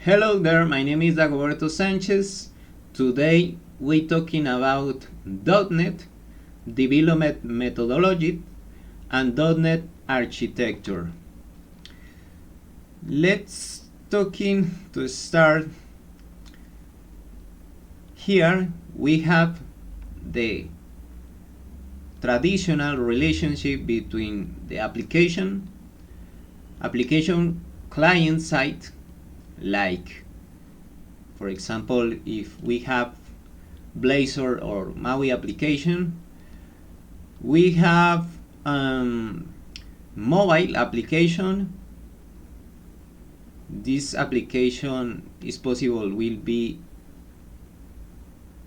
Hello there, my name is Dagoberto Sanchez. Today we're talking about .NET development methodology and .NET architecture. Let's talking to start. Here we have the traditional relationship between the application client side, like for example if we have Blazor or Maui application, we have mobile application. This application is possible will be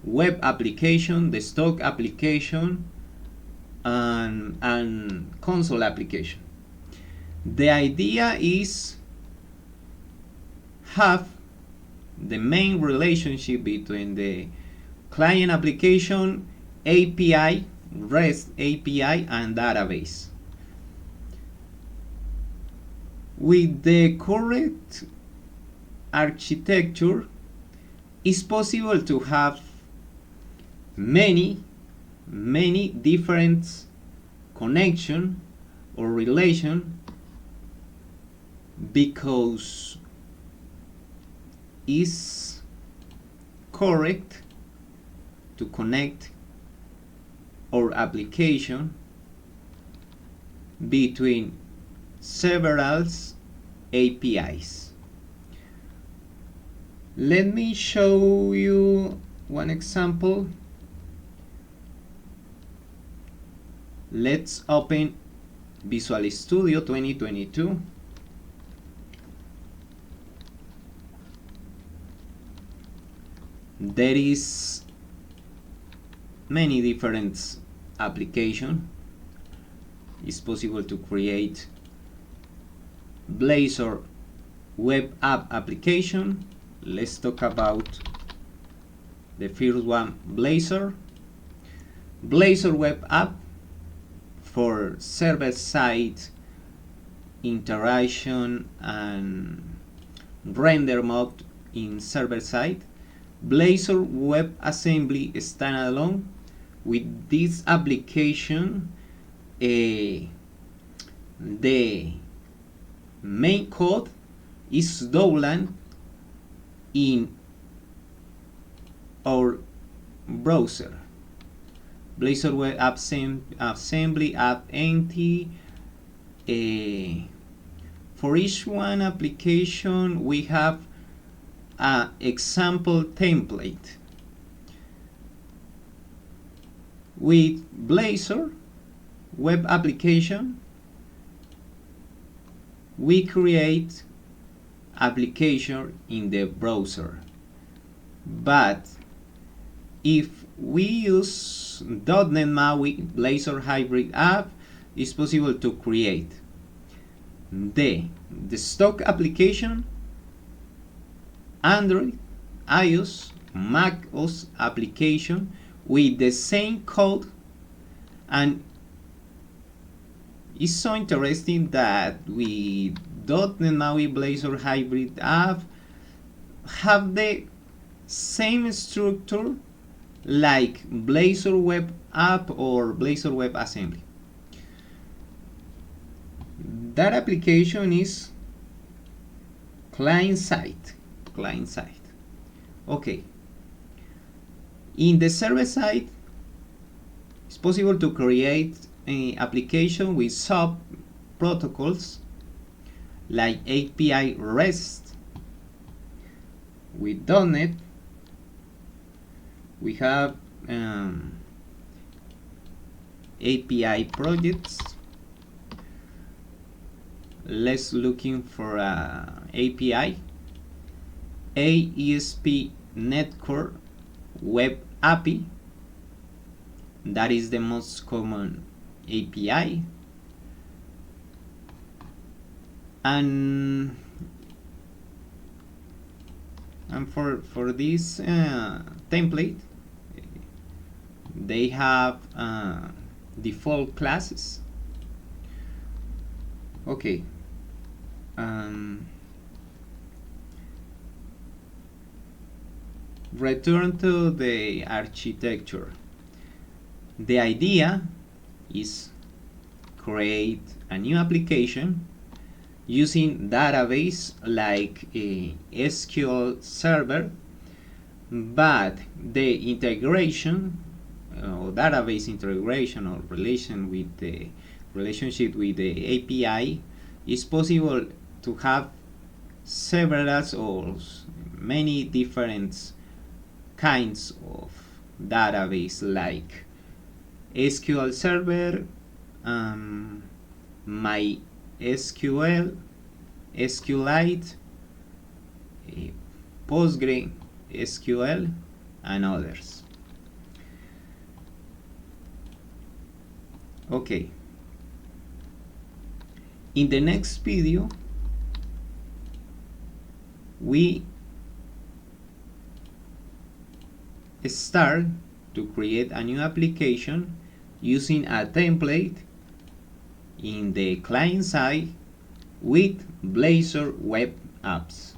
web application, desktop application, and console application. The idea is have the main relationship between the client application, API, REST API, and database. With the correct architecture, it's possible to have many different connection or relation, because is correct to connect our application between several APIs. Let me show you one example. Let's open Visual Studio 2022. There is many different applications. It's possible to create Blazor web app application. Let's talk about the first one, Blazor. Blazor web app for server-side interaction and render mode in server-side. Blazor WebAssembly standalone. With this application, the main code is downloaded in our browser. Blazor WebAssembly app empty. For each one application, we have an example template. With Blazor web application, we create application in the browser. But if we use .NET Maui Blazor hybrid app, it's possible to create the stock application, Android, iOS, Mac OS application with the same code. And it's so interesting that with .NET Maui Blazor hybrid app have the same structure like Blazor web app or Blazor WebAssembly. That application is client side. Okay. In the server side, it's possible to create an application with sub protocols like API REST. With .NET, we have API projects. Let's looking for API. AESP Netcore Web API. That is the most common API. And for this template, they have default classes. Okay. return to the architecture. The idea is create a new application using database like a SQL server, but the integration or database integration or relationship with the API is possible to have several or many different kinds of database like SQL Server, MySQL, SQLite, PostgreSQL, and others. Okay. In the next video, we start to create a new application using a template in the client side with Blazor web apps.